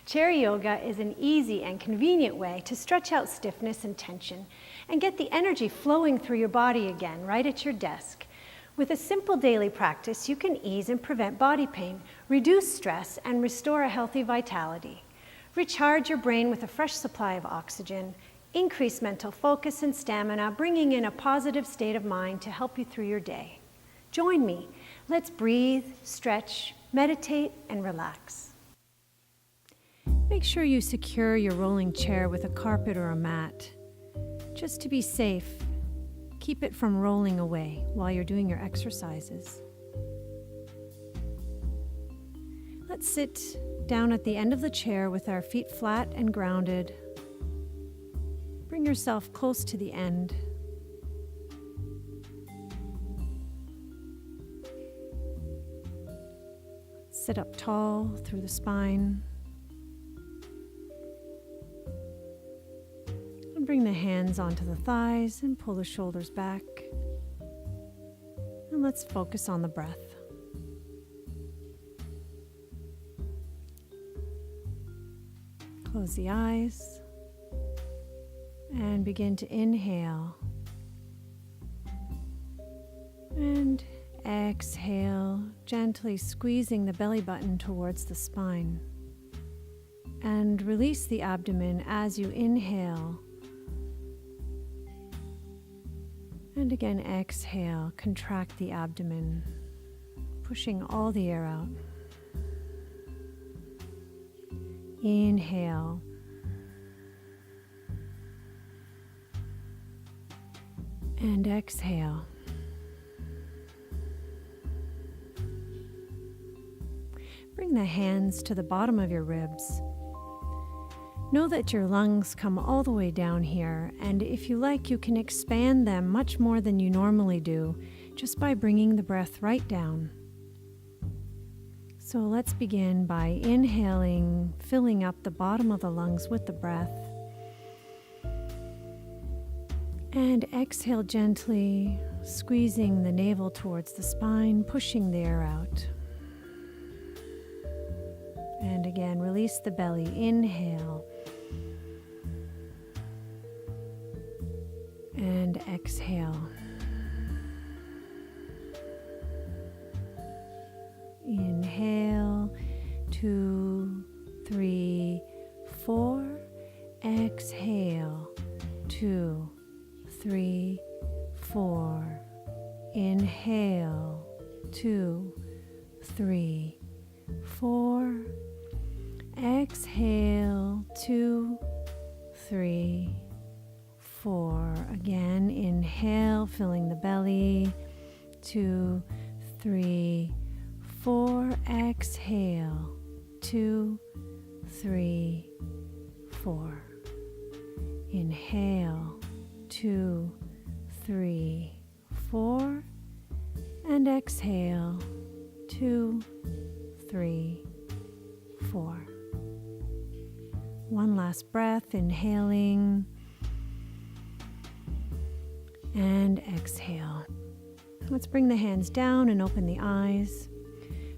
Chair yoga is an easy and convenient way to stretch out stiffness and tension and get the energy flowing through your body again right at your desk. With a simple daily practice, you can ease and prevent body pain, reduce stress, and restore a healthy vitality. Recharge your brain with a fresh supply of oxygen, increase mental focus and stamina, bringing in a positive state of mind to help you through your day. Join me. Let's breathe, stretch, meditate, and relax. Make sure you secure your rolling chair with a carpet or a mat. Just to be safe, keep it from rolling away while you're doing your exercises. Let's sit down at the end of the chair with our feet flat and grounded. Bring yourself close to the end. Sit up tall through the spine. And bring the hands onto the thighs and pull the shoulders back. And let's focus on the breath. Close the eyes and begin to inhale. And exhale, gently squeezing the belly button towards the spine. And release the abdomen as you inhale. And again, exhale, contract the abdomen, pushing all the air out. Inhale. And exhale. Bring the hands to the bottom of your ribs. Know that your lungs come all the way down here, and if you like, you can expand them much more than you normally do, just by bringing the breath right down. So let's begin by inhaling, filling up the bottom of the lungs with the breath. And exhale gently, squeezing the navel towards the spine, pushing the air out. And again, release the belly. Inhale. And exhale. Inhale, 2, 3, 4. Exhale, 2, 3, 4. Inhale, 2, 3, 4. Exhale, 2, 3, 4. Again, inhale, filling the belly. 2, 3, 4. Exhale, 2, 3, 4. Inhale, 2, 3, 4. And exhale, 2, 3, 4. One last breath, inhaling and exhale. Let's bring the hands down and open the eyes.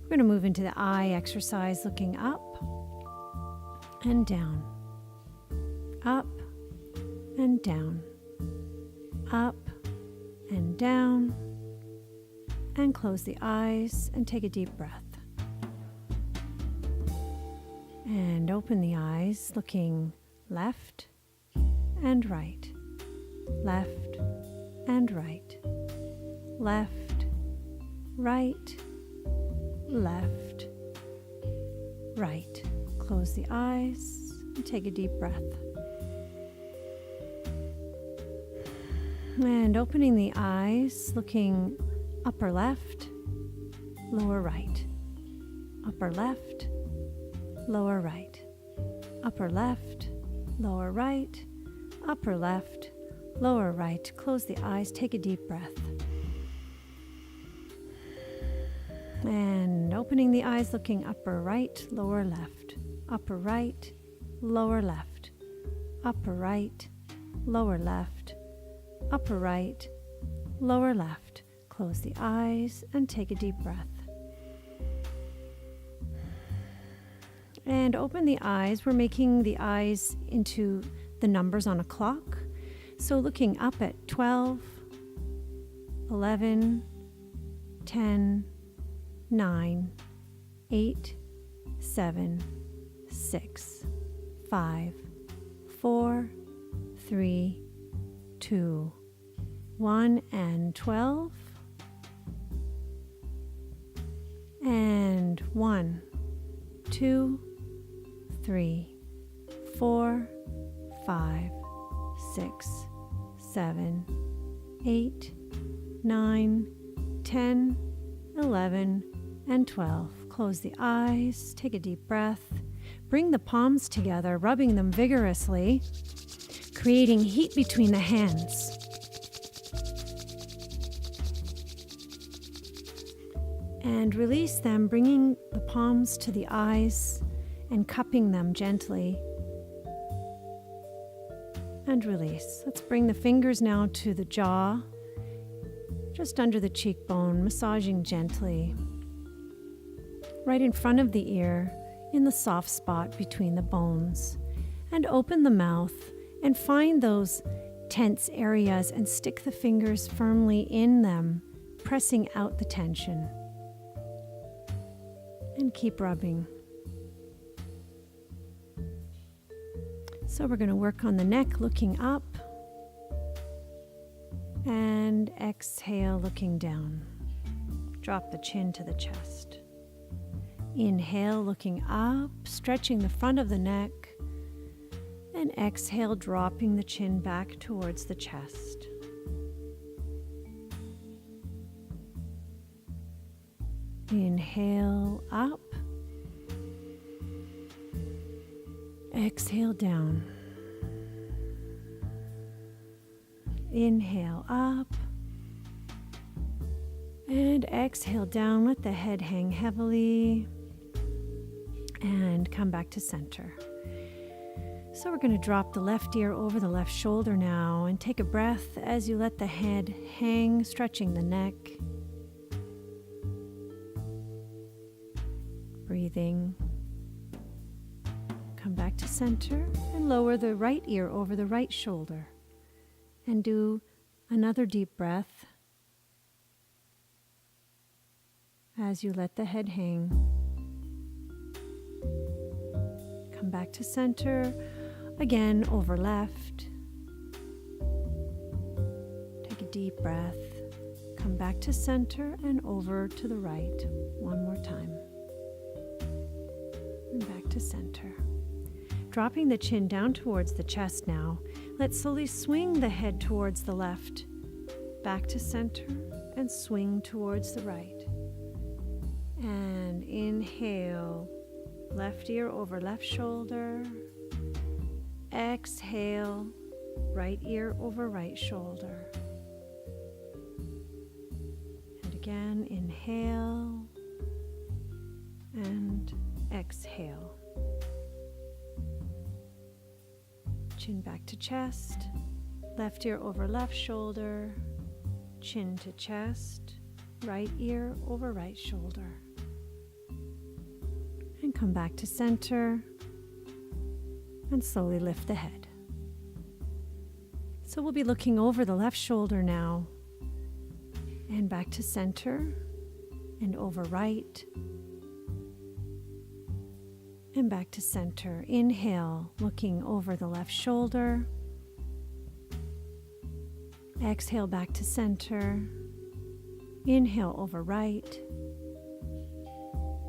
We're going to move into the eye exercise, looking up and down, up and down, up and down, and close the eyes and take a deep breath. And open the eyes, looking left and right, left and right, left, right, left, right. Close the eyes and take a deep breath. And opening the eyes, looking upper left, lower right, upper left, lower right, upper left, lower right, upper left, lower right. Close the eyes, take a deep breath. And opening the eyes, looking upper right, lower left, upper right, lower left, upper right, lower left, upper right, lower left. Close the eyes and take a deep breath. And open the eyes. We're making the eyes into the numbers on a clock. So looking up at 12, 11, 10, 9, 8, 7, 6, 5, 4, 3, 2, 1, and 12. And 1, 2, 3, 4, 5, 6, 7, 8, 9, 10, 11, and 12. Close the eyes, take a deep breath. Bring the palms together, rubbing them vigorously, creating heat between the hands. And release them, bringing the palms to the eyes and cupping them gently. And release. Let's bring the fingers now to the jaw, just under the cheekbone, massaging gently. Right in front of the ear, in the soft spot between the bones. And open the mouth and find those tense areas and stick the fingers firmly in them, pressing out the tension. And keep rubbing. So we're going to work on the neck, looking up. And exhale, looking down. Drop the chin to the chest. Inhale, looking up, stretching the front of the neck. And exhale, dropping the chin back towards the chest. Inhale up. Exhale down. Inhale up. And exhale down. Let the head hang heavily. And come back to center. So we're going to drop the left ear over the left shoulder now and take a breath as you let the head hang, stretching the neck. Breathing. Come back to center and lower the right ear over the right shoulder. And do another deep breath as you let the head hang. Come back to center, again over left. Take a deep breath. Come back to center and over to the right. One more time. And back to center. Dropping the chin down towards the chest now, let's slowly swing the head towards the left. Back to center and swing towards the right. And inhale. Left ear over left shoulder. Exhale, right ear over right shoulder. And again, inhale and exhale. Chin back to chest. Left ear over left shoulder. Chin to chest. Right ear over right shoulder. And come back to center and slowly lift the head. So we'll be looking over the left shoulder now and back to center and over right and back to center. Inhale, looking over the left shoulder. Exhale, back to center. Inhale, over right.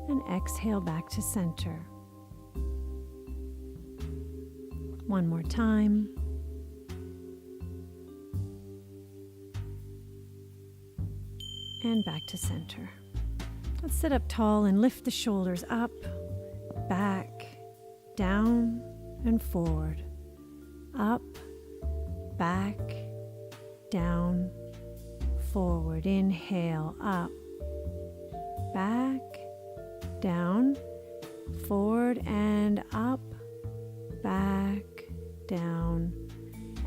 And exhale back to center. One more time. And back to center. Let's sit up tall and lift the shoulders up, back, down, and forward. Up, back, down, forward. Inhale, up, back, down, forward and up, back, down,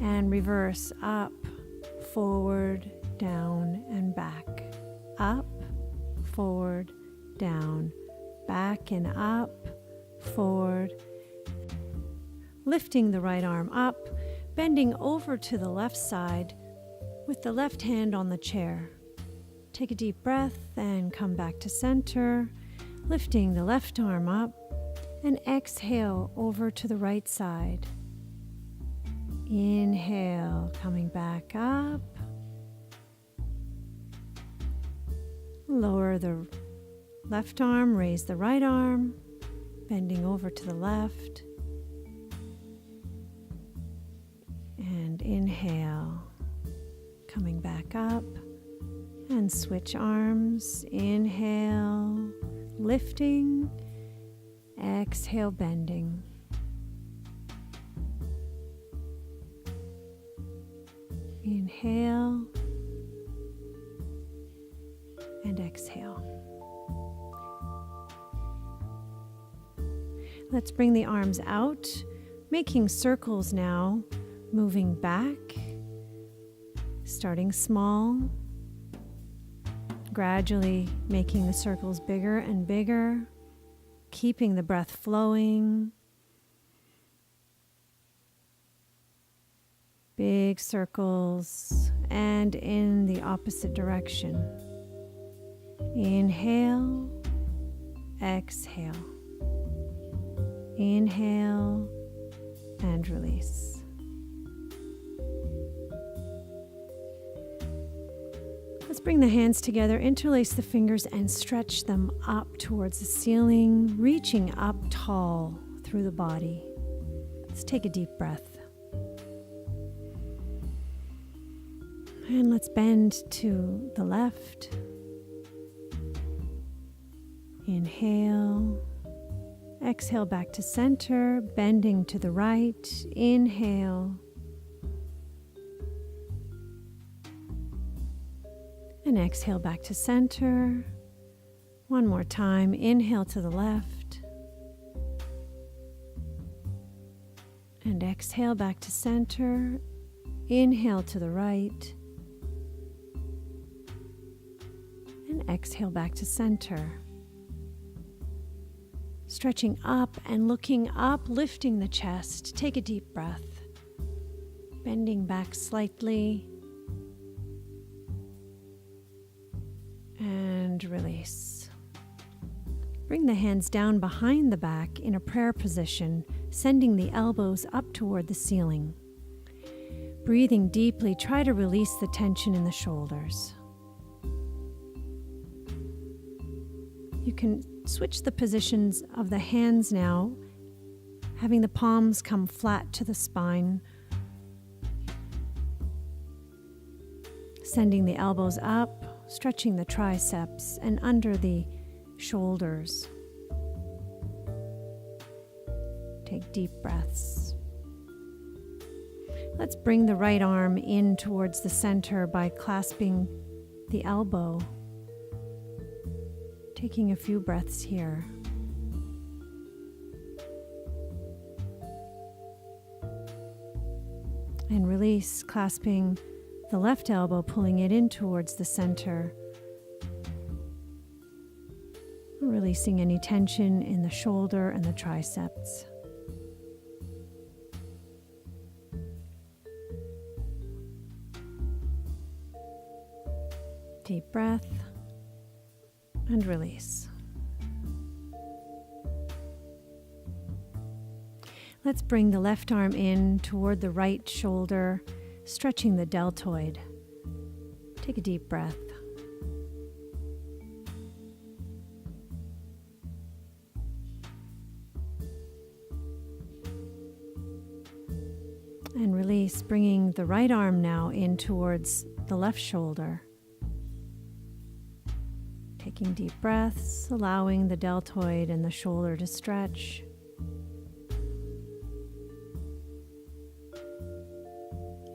and reverse, up, forward, down, and back, up, forward, down, back and up, forward. Lifting the right arm up, bending over to the left side with the left hand on the chair. Take a deep breath and come back to center, lifting the left arm up, and exhale over to the right side. Inhale, coming back up. Lower the left arm, raise the right arm, bending over to the left. And inhale, coming back up, and switch arms. Inhale, lifting. Exhale, bending. Inhale and exhale. Let's bring the arms out, making circles now, moving back, starting small, gradually making the circles bigger and bigger, keeping the breath flowing. Big circles, and in the opposite direction. Inhale, exhale. Inhale and release. Let's bring the hands together, interlace the fingers, and stretch them up towards the ceiling, reaching up tall through the body. Let's take a deep breath. And let's bend to the left. Inhale. Exhale back to center, bending to the right. Inhale. And exhale back to center. One more time. Inhale to the left. And exhale back to center. Inhale to the right. And exhale back to center. Stretching up and looking up, lifting the chest. Take a deep breath. Bending back slightly. And release. Bring the hands down behind the back in a prayer position, sending the elbows up toward the ceiling. Breathing deeply, try to release the tension in the shoulders. You can switch the positions of the hands now, having the palms come flat to the spine, sending the elbows up, stretching the triceps and under the shoulders. Take deep breaths. Let's bring the right arm in towards the center by clasping the elbow. Taking a few breaths here. And release, clasping the left elbow, pulling it in towards the center. Releasing any tension in the shoulder and the triceps. Deep breath. And release. Let's bring the left arm in toward the right shoulder, stretching the deltoid. Take a deep breath. And release, bringing the right arm now in towards the left shoulder. Taking deep breaths, allowing the deltoid and the shoulder to stretch.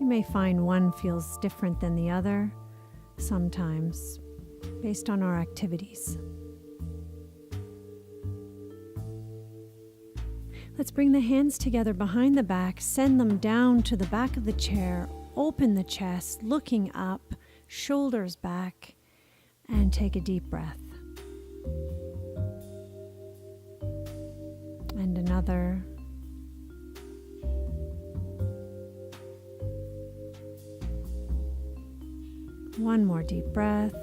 You may find one feels different than the other, sometimes, based on our activities. Let's bring the hands together behind the back, send them down to the back of the chair, open the chest, looking up, shoulders back, and take a deep breath. And another. One more deep breath.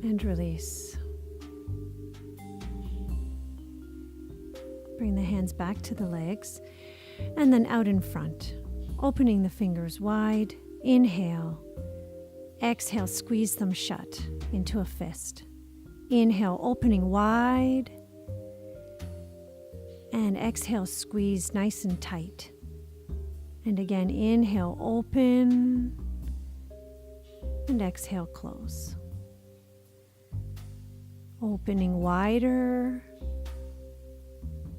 And release. Bring the hands back to the legs and then out in front, opening the fingers wide. Inhale. Exhale, squeeze them shut into a fist. Inhale, opening wide. And exhale, squeeze nice and tight. And again, inhale, open. And exhale, close. Opening wider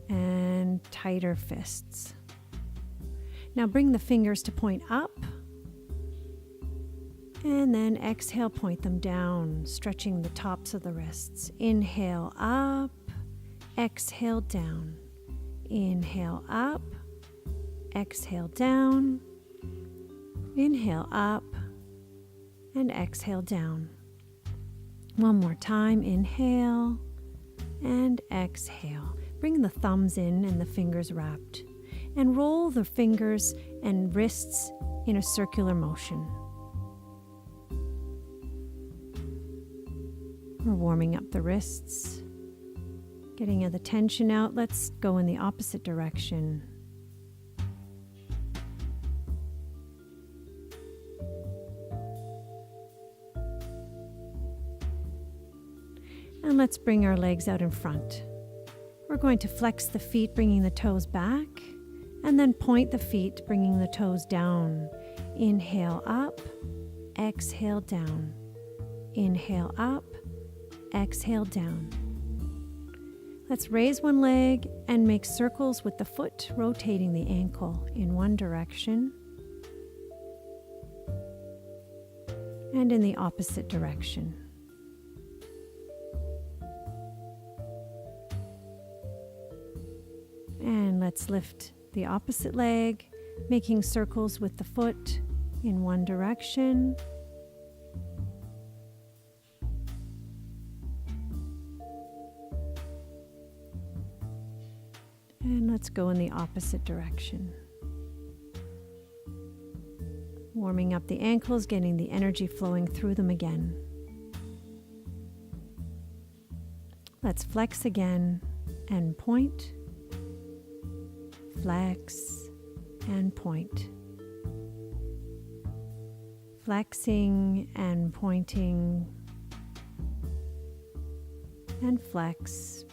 and tighter fists. Now bring the fingers to point up. And then exhale, point them down, stretching the tops of the wrists. Inhale up, exhale down. Inhale up, exhale down. Inhale up, and exhale down. One more time, inhale and exhale. Bring the thumbs in and the fingers wrapped. And roll the fingers and wrists in a circular motion. We're warming up the wrists, getting the tension out. Let's go in the opposite direction. And let's bring our legs out in front. We're going to flex the feet, bringing the toes back, and then point the feet, bringing the toes down. Inhale up, exhale down. Inhale up, exhale down. Let's raise one leg and make circles with the foot, rotating the ankle in one direction and in the opposite direction. And let's lift the opposite leg, making circles with the foot in one direction. And let's go in the opposite direction. Warming up the ankles, getting the energy flowing through them again. Let's flex again and point. Flex and point. Flexing and pointing. And flex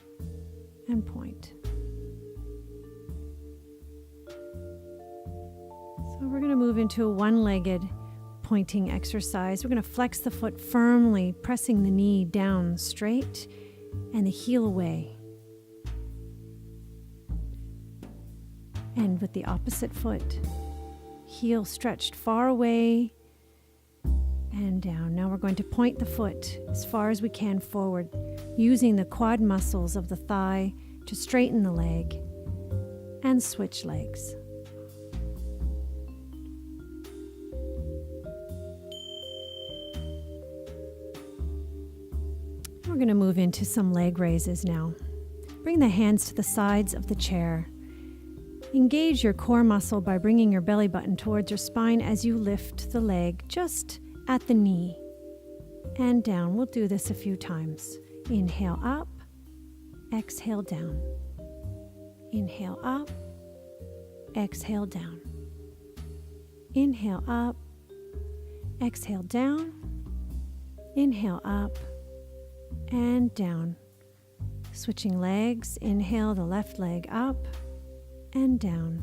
and point. So we're going to move into a one-legged pointing exercise. We're going to flex the foot firmly, pressing the knee down straight and the heel away. And with the opposite foot, heel stretched far away and down. Now we're going to point the foot as far as we can forward, using the quad muscles of the thigh to straighten the leg, and switch legs. We're going to move into some leg raises now. Bring the hands to the sides of the chair. Engage your core muscle by bringing your belly button towards your spine as you lift the leg just at the knee and down. We'll do this a few times. Inhale up, exhale down. Inhale up, exhale down. Inhale up, exhale down. Inhale up and down. Switching legs. Inhale the left leg up and down.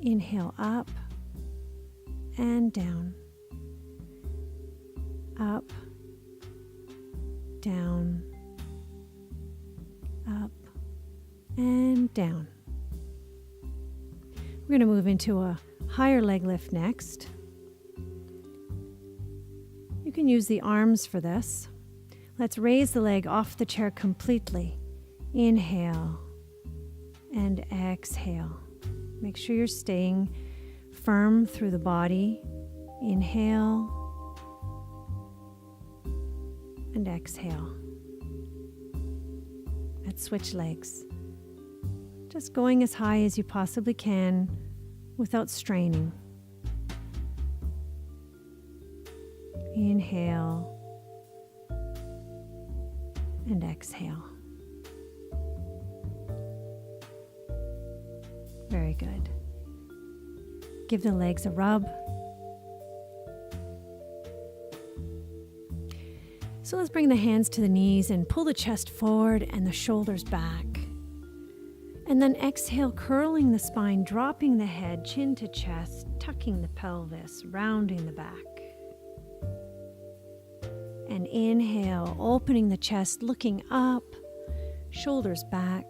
Inhale up and down. Up, down, up, and down. We're going to move into a higher leg lift next. You can use the arms for this. Let's raise the leg off the chair completely. Inhale and exhale. Make sure you're staying firm through the body. Inhale and exhale. Let's switch legs. Just going as high as you possibly can without straining. Inhale and exhale. Very good. Give the legs a rub. So let's bring the hands to the knees and pull the chest forward and the shoulders back. And then exhale, curling the spine, dropping the head, chin to chest, tucking the pelvis, rounding the back. And inhale, opening the chest, looking up, shoulders back.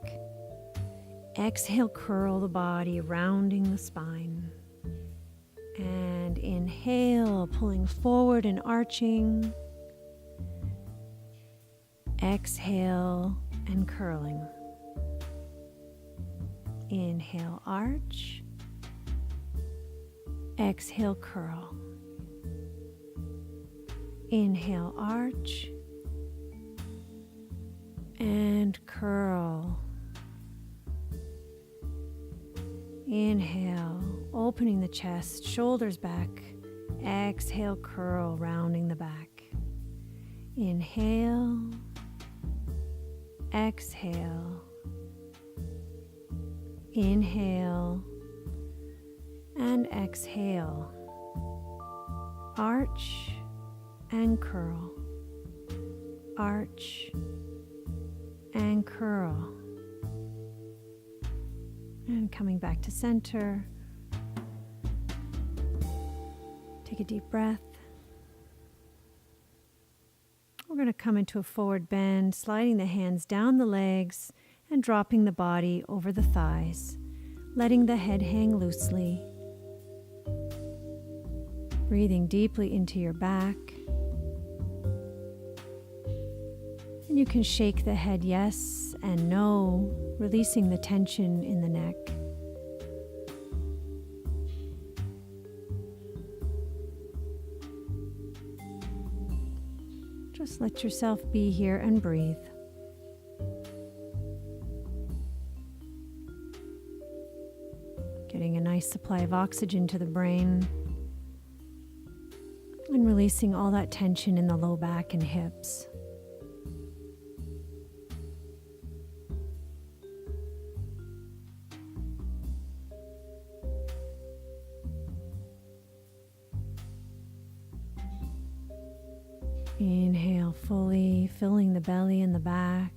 Exhale, curl the body, rounding the spine. And inhale, pulling forward and arching. Exhale and curling. Inhale, arch. Exhale, curl. Inhale, arch. And curl. Inhale, opening the chest, shoulders back. Exhale, curl, rounding the back. Inhale. Exhale. Inhale and exhale. Arch and curl. Arch and curl. And coming back to center. Take a deep breath. We're going to come into a forward bend, sliding the hands down the legs and dropping the body over the thighs, letting the head hang loosely. Breathing deeply into your back. And you can shake the head yes and no, releasing the tension in the neck. Just let yourself be here and breathe. Getting a nice supply of oxygen to the brain and releasing all that tension in the low back and hips. Inhale fully, filling the belly and the back,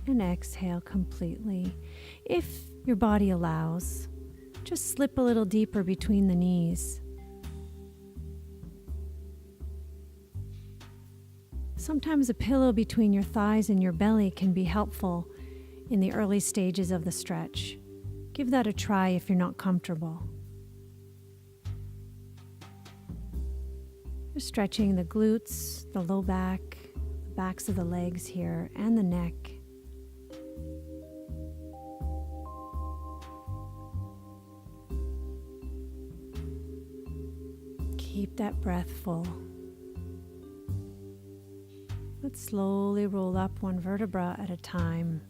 and exhale completely. If your body allows, just slip a little deeper between the knees. Sometimes a pillow between your thighs and your belly can be helpful in the early stages of the stretch. Give that a try if you're not comfortable. You're stretching the glutes, the low back, the backs of the legs here, and the neck. Keep that breath full. Let's slowly roll up one vertebra at a time,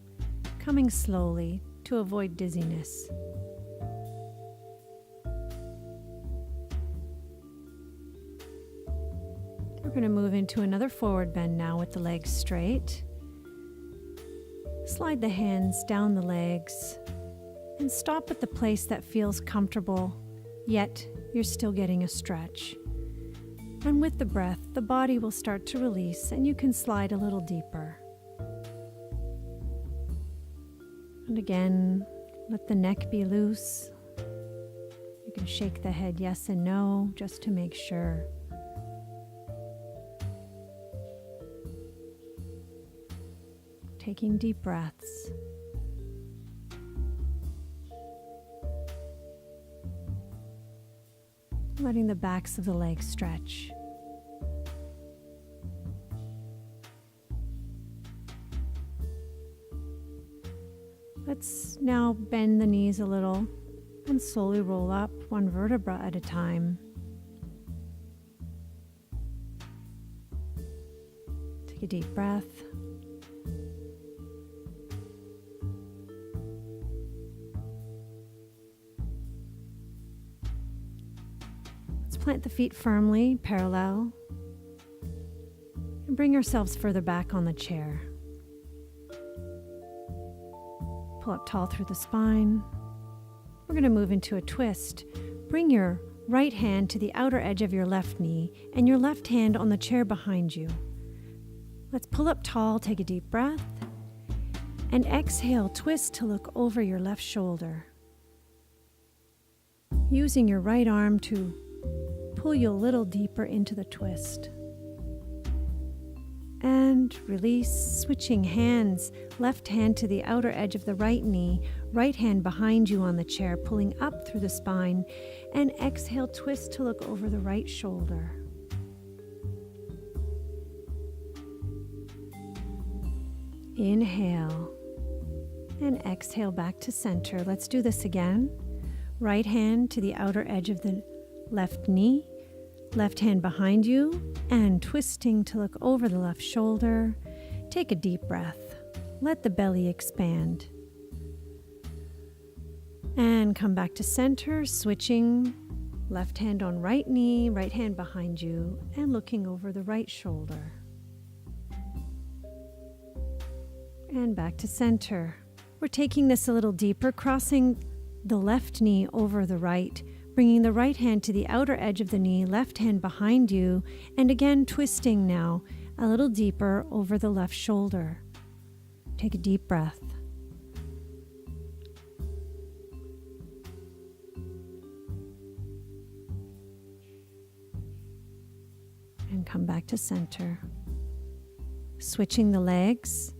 coming slowly to avoid dizziness. We're going to move into another forward bend now with the legs straight. Slide the hands down the legs and stop at the place that feels comfortable, yet you're still getting a stretch. And with the breath, the body will start to release and you can slide a little deeper. And again, let the neck be loose. You can shake the head yes and no just to make sure. Taking deep breaths. Letting the backs of the legs stretch. Let's now bend the knees a little and slowly roll up one vertebra at a time. Take a deep breath. Let's plant the feet firmly, parallel, and bring ourselves further back on the chair. Pull up tall through the spine. We're going to move into a twist. Bring your right hand to the outer edge of your left knee and your left hand on the chair behind you. Let's pull up tall, take a deep breath, and exhale, twist to look over your left shoulder. Using your right arm to pull you a little deeper into the twist. And release, switching hands, left hand to the outer edge of the right knee, right hand behind you on the chair, pulling up through the spine, and exhale, twist to look over the right shoulder. Inhale, and exhale back to center. Let's do this again. Right hand to the outer edge of the left knee, left hand behind you, and twisting to look over the left shoulder. Take a deep breath. Let the belly expand. And come back to center, switching left hand on right knee, right hand behind you, and looking over the right shoulder. And back to center. We're taking this a little deeper, crossing the left knee over the right, bringing the right hand to the outer edge of the knee, left hand behind you, and again twisting now a little deeper over the left shoulder. Take a deep breath. And come back to center. Switching the legs.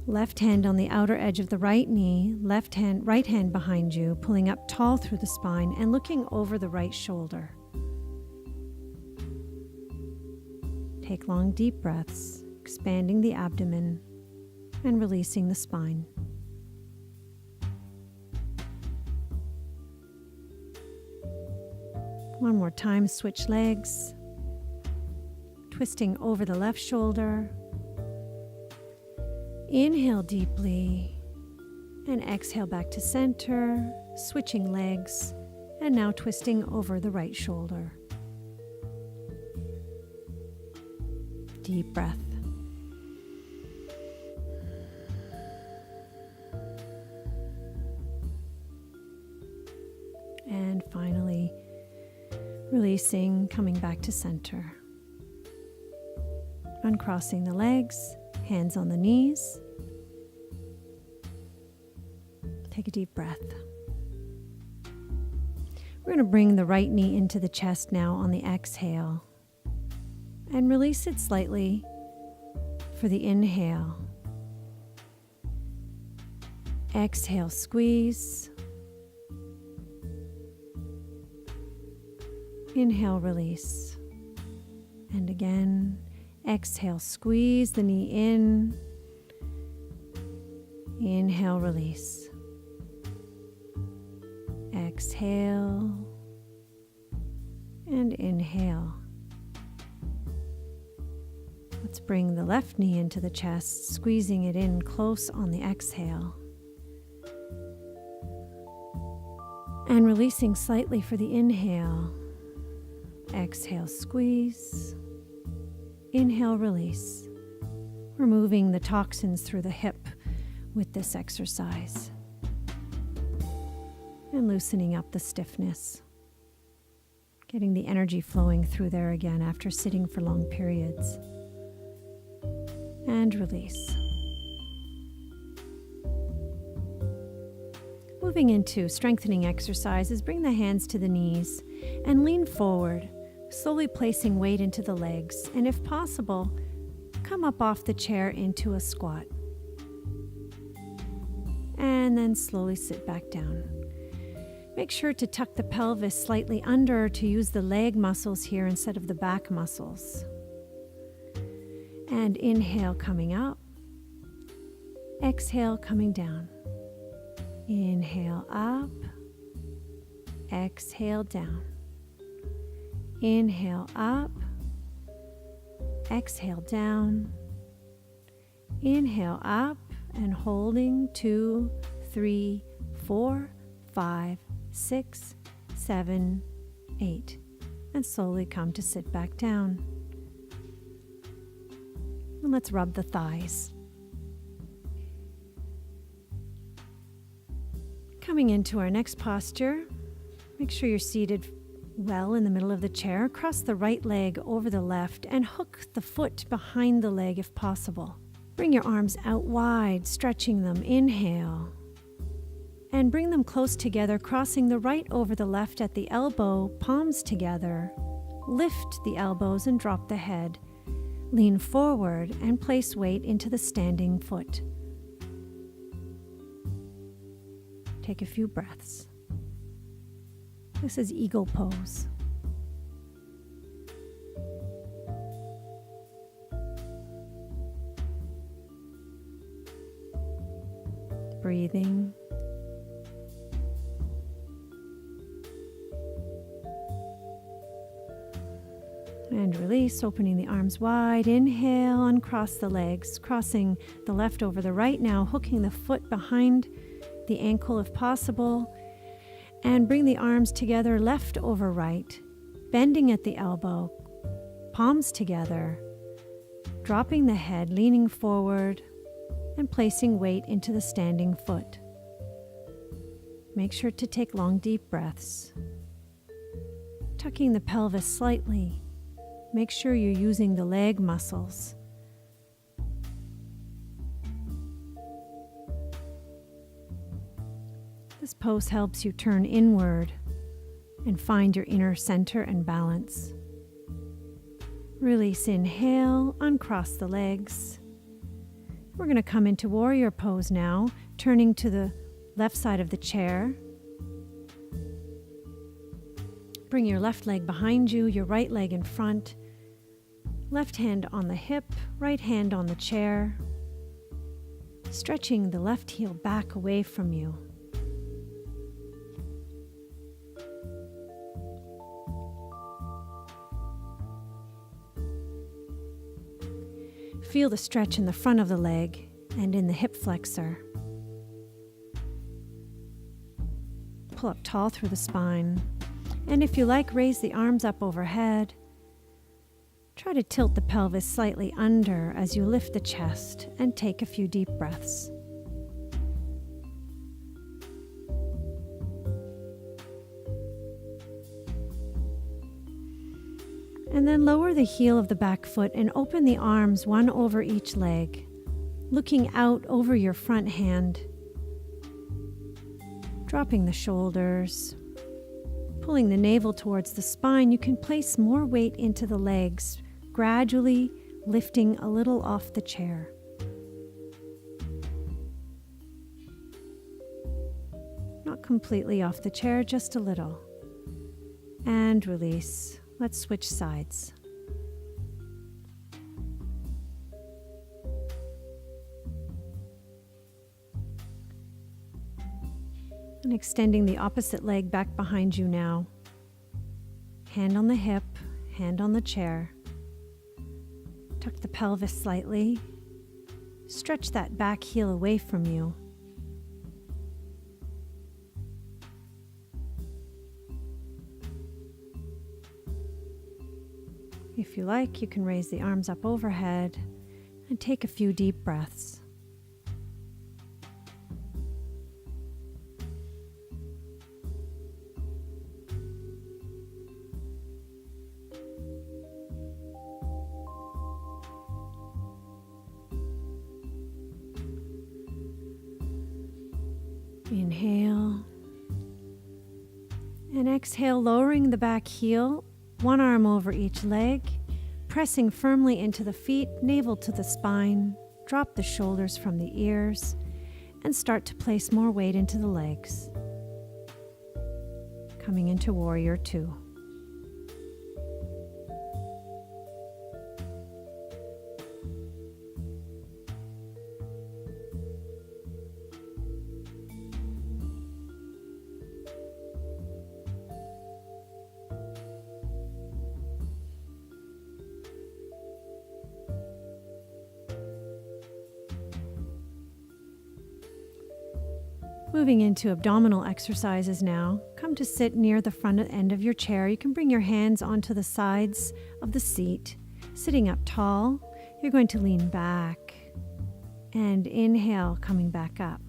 Left hand on the outer edge of the right knee, right hand behind you, pulling up tall through the spine and looking over the right shoulder. Take long, deep breaths, expanding the abdomen and releasing the spine. One more time, switch legs, twisting over the left shoulder. Inhale deeply and exhale back to center, switching legs, and now twisting over the right shoulder. Deep breath. And finally, releasing, coming back to center. Uncrossing the legs. Hands on the knees. Take a deep breath. We're going to bring the right knee into the chest now on the exhale and release it slightly for the inhale. Exhale, squeeze. Inhale, release. And again. Exhale, squeeze the knee in. Inhale, release. Exhale and inhale. Let's bring the left knee into the chest, squeezing it in close on the exhale. And releasing slightly for the inhale. Exhale, squeeze. Inhale, release. Removing the toxins through the hip with this exercise. And loosening up the stiffness. Getting the energy flowing through there again after sitting for long periods. And release. Moving into strengthening exercises, bring the hands to the knees and lean forward. Slowly placing weight into the legs, and if possible, come up off the chair into a squat. And then slowly sit back down. Make sure to tuck the pelvis slightly under to use the leg muscles here instead of the back muscles. And inhale, coming up. Exhale, coming down. Inhale, up. Exhale, down. Inhale up, Exhale down. Inhale up and holding 2, 3, 4, 5, 6, 7, 8. And slowly come to sit back down. And let's rub the thighs. Coming into our next posture, make sure you're seated well in the middle of the chair. Cross the right leg over the left and hook the foot behind the leg if possible. Bring your arms out wide, stretching them. Inhale. And bring them close together, crossing the right over the left at the elbow, palms together. Lift the elbows and drop the head. Lean forward and place weight into the standing foot. Take a few breaths. This is eagle pose. Breathing. And release, opening the arms wide. Inhale, uncross the legs, crossing the left over the right now, hooking the foot behind the ankle if possible. And bring the arms together, left over right, bending at the elbow, palms together, dropping the head, leaning forward, and placing weight into the standing foot. Make sure to take long, deep breaths. Tucking the pelvis slightly. Make sure you're using the leg muscles. This pose helps you turn inward and find your inner center and balance. Release, inhale, uncross the legs. We're going to come into warrior pose now, turning to the left side of the chair. Bring your left leg behind you, your right leg in front. Left hand on the hip, right hand on the chair. Stretching the left heel back away from you. Feel the stretch in the front of the leg and in the hip flexor. Pull up tall through the spine. And if you like, raise the arms up overhead. Try to tilt the pelvis slightly under as you lift the chest and take a few deep breaths. And then lower the heel of the back foot and open the arms one over each leg, looking out over your front hand. Dropping the shoulders, pulling the navel towards the spine. You can place more weight into the legs, gradually lifting a little off the chair. Not completely off the chair, just a little. And release. Let's switch sides. And extending the opposite leg back behind you now. Hand on the hip, hand on the chair. Tuck the pelvis slightly. Stretch that back heel away from you. If you like, you can raise the arms up overhead and take a few deep breaths. Inhale and exhale, lowering the back heel, one arm over each leg, pressing firmly into the feet, navel to the spine. Drop the shoulders from the ears and start to place more weight into the legs. Coming into warrior two. Moving into abdominal exercises now. Come to sit near the front end of your chair. You can bring your hands onto the sides of the seat. Sitting up tall, you're going to lean back and inhale, coming back up.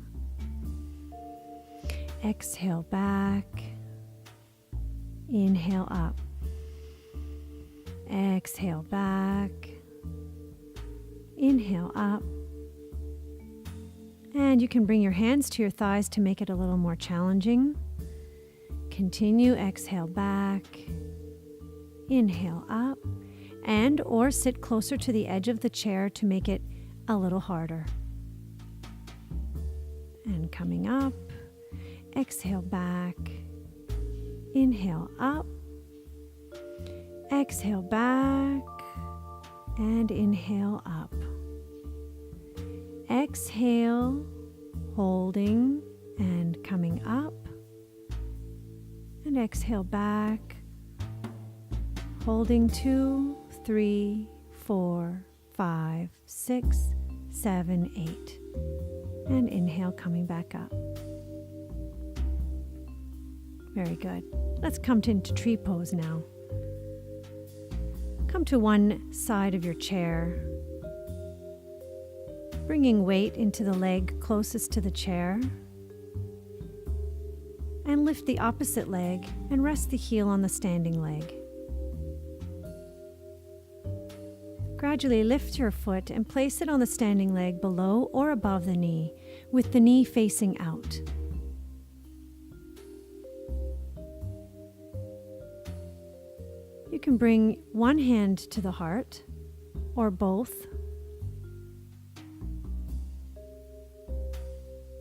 Exhale back, inhale up. Exhale back, inhale up. And you can bring your hands to your thighs to make it a little more challenging. Continue, exhale back, inhale up, and or sit closer to the edge of the chair to make it a little harder. And coming up, exhale back, inhale up, exhale back, and inhale up. Exhale, holding and coming up, and exhale back, holding 2, 3, 4, 5, 6, 7, 8, and inhale, coming back up. Very good. Let's come into tree pose now. Come to one side of your chair, bringing weight into the leg closest to the chair, and lift the opposite leg and rest the heel on the standing leg. Gradually lift your foot and place it on the standing leg below or above the knee, with the knee facing out. You can bring one hand to the heart, or both,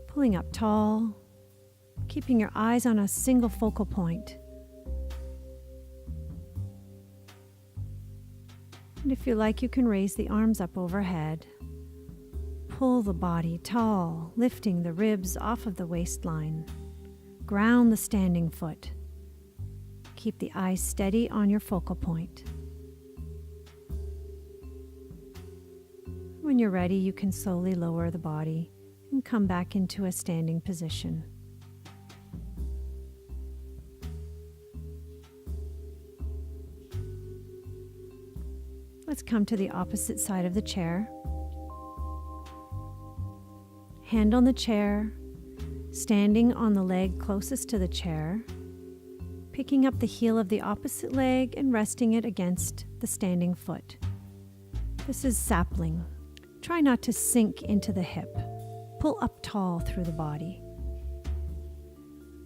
pulling up tall, keeping your eyes on a single focal point. And if you like, you can raise the arms up overhead. Pull the body tall, lifting the ribs off of the waistline. Ground the standing foot. Keep the eyes steady on your focal point. When you're ready, you can slowly lower the body and come back into a standing position. Let's come to the opposite side of the chair. Hand on the chair, standing on the leg closest to the chair, picking up the heel of the opposite leg and resting it against the standing foot. This is sapling. Try not to sink into the hip. Pull up tall through the body.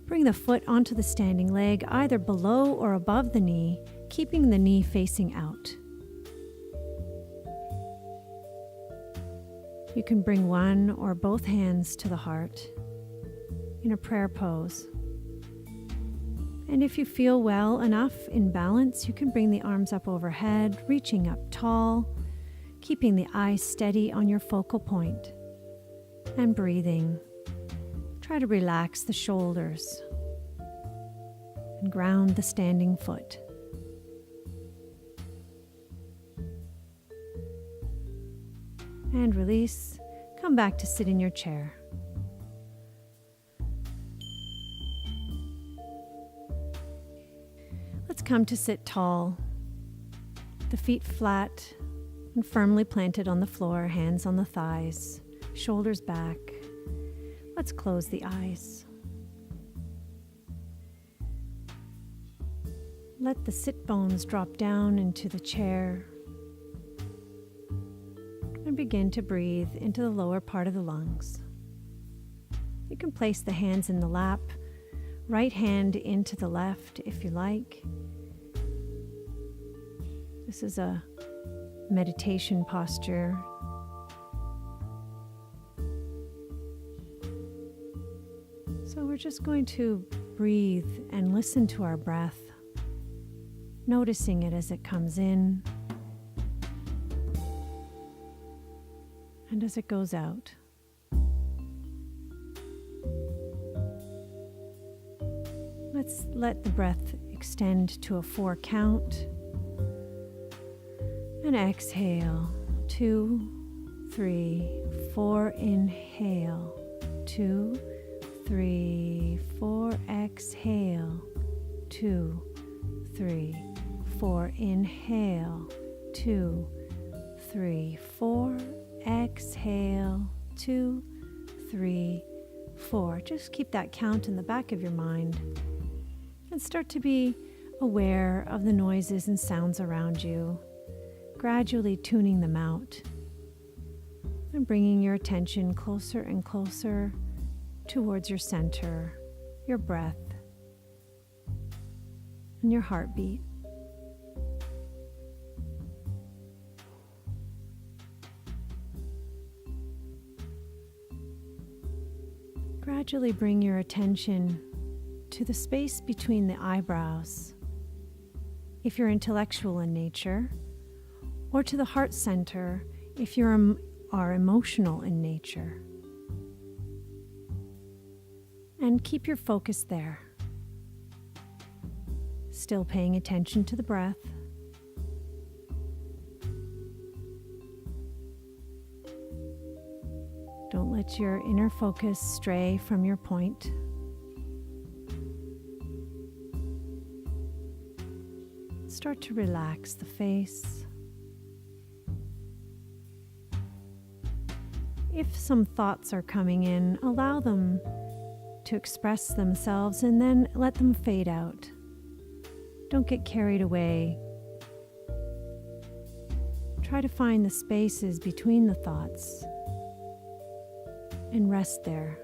Bring the foot onto the standing leg, either below or above the knee, keeping the knee facing out. You can bring one or both hands to the heart in a prayer pose. And if you feel well enough in balance, you can bring the arms up overhead, reaching up tall, keeping the eyes steady on your focal point, and breathing. Try to relax the shoulders and ground the standing foot. And release. Come back to sit in your chair. Let's come to sit tall, the feet flat and firmly planted on the floor, hands on the thighs, shoulders back. Let's close the eyes. Let the sit bones drop down into the chair and begin to breathe into the lower part of the lungs. You can place the hands in the lap, right hand into the left if you like. This is a meditation posture. So we're just going to breathe and listen to our breath, noticing it as it comes in and as it goes out. Let's let the breath extend to a 4 count. And exhale, 2, 3, 4, inhale, 2, 3, 4. Exhale. 2, 3, 4. Inhale. 2, 3, 4. Exhale. 2, 3, 4. Just keep that count in the back of your mind and start to be aware of the noises and sounds around you, gradually tuning them out and bringing your attention closer and closer towards your center, your breath, and your heartbeat. Gradually bring your attention to the space between the eyebrows, if you're intellectual in nature, or to the heart center if you are emotional in nature. And keep your focus there, still paying attention to the breath. Don't let your inner focus stray from your point. Start to relax the face. If some thoughts are coming in, allow them to express themselves and then let them fade out. Don't get carried away. Try to find the spaces between the thoughts and rest there.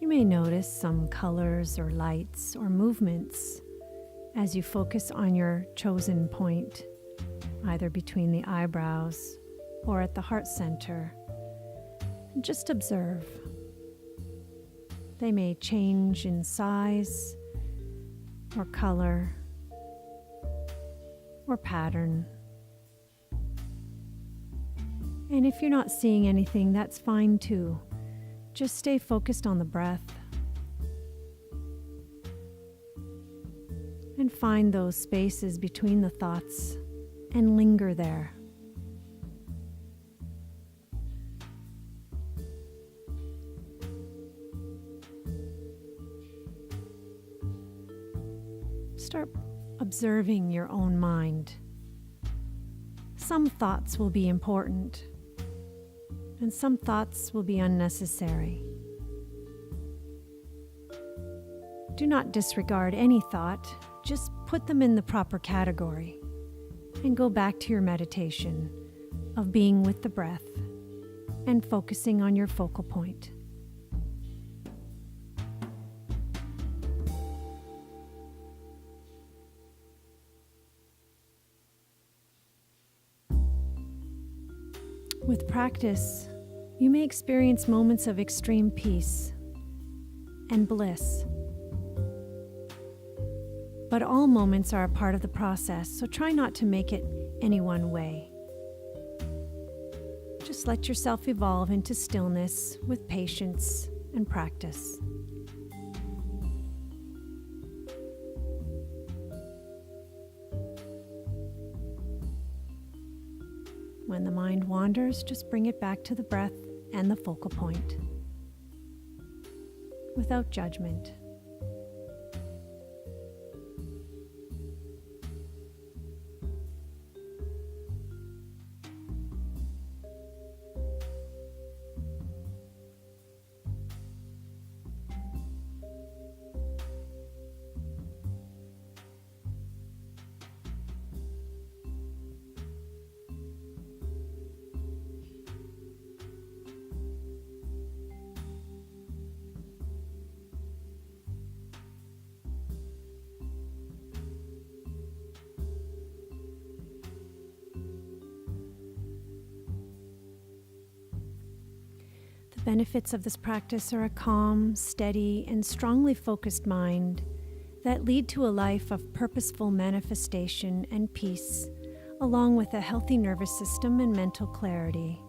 You may notice some colors or lights or movements as you focus on your chosen point, either between the eyebrows or at the heart center. And just observe. They may change in size or color or pattern. And if you're not seeing anything, that's fine too. Just stay focused on the breath and find those spaces between the thoughts and linger there. Start observing your own mind. Some thoughts will be important, and some thoughts will be unnecessary. Do not disregard any thought, just put them in the proper category and go back to your meditation of being with the breath and focusing on your focal point. With practice, you may experience moments of extreme peace and bliss. But all moments are a part of the process, so try not to make it any one way. Just let yourself evolve into stillness with patience and practice. When the mind wanders, just bring it back to the breath and the focal point, without judgment. Benefits of this practice are a calm, steady, and strongly focused mind that lead to a life of purposeful manifestation and peace, along with a healthy nervous system and mental clarity.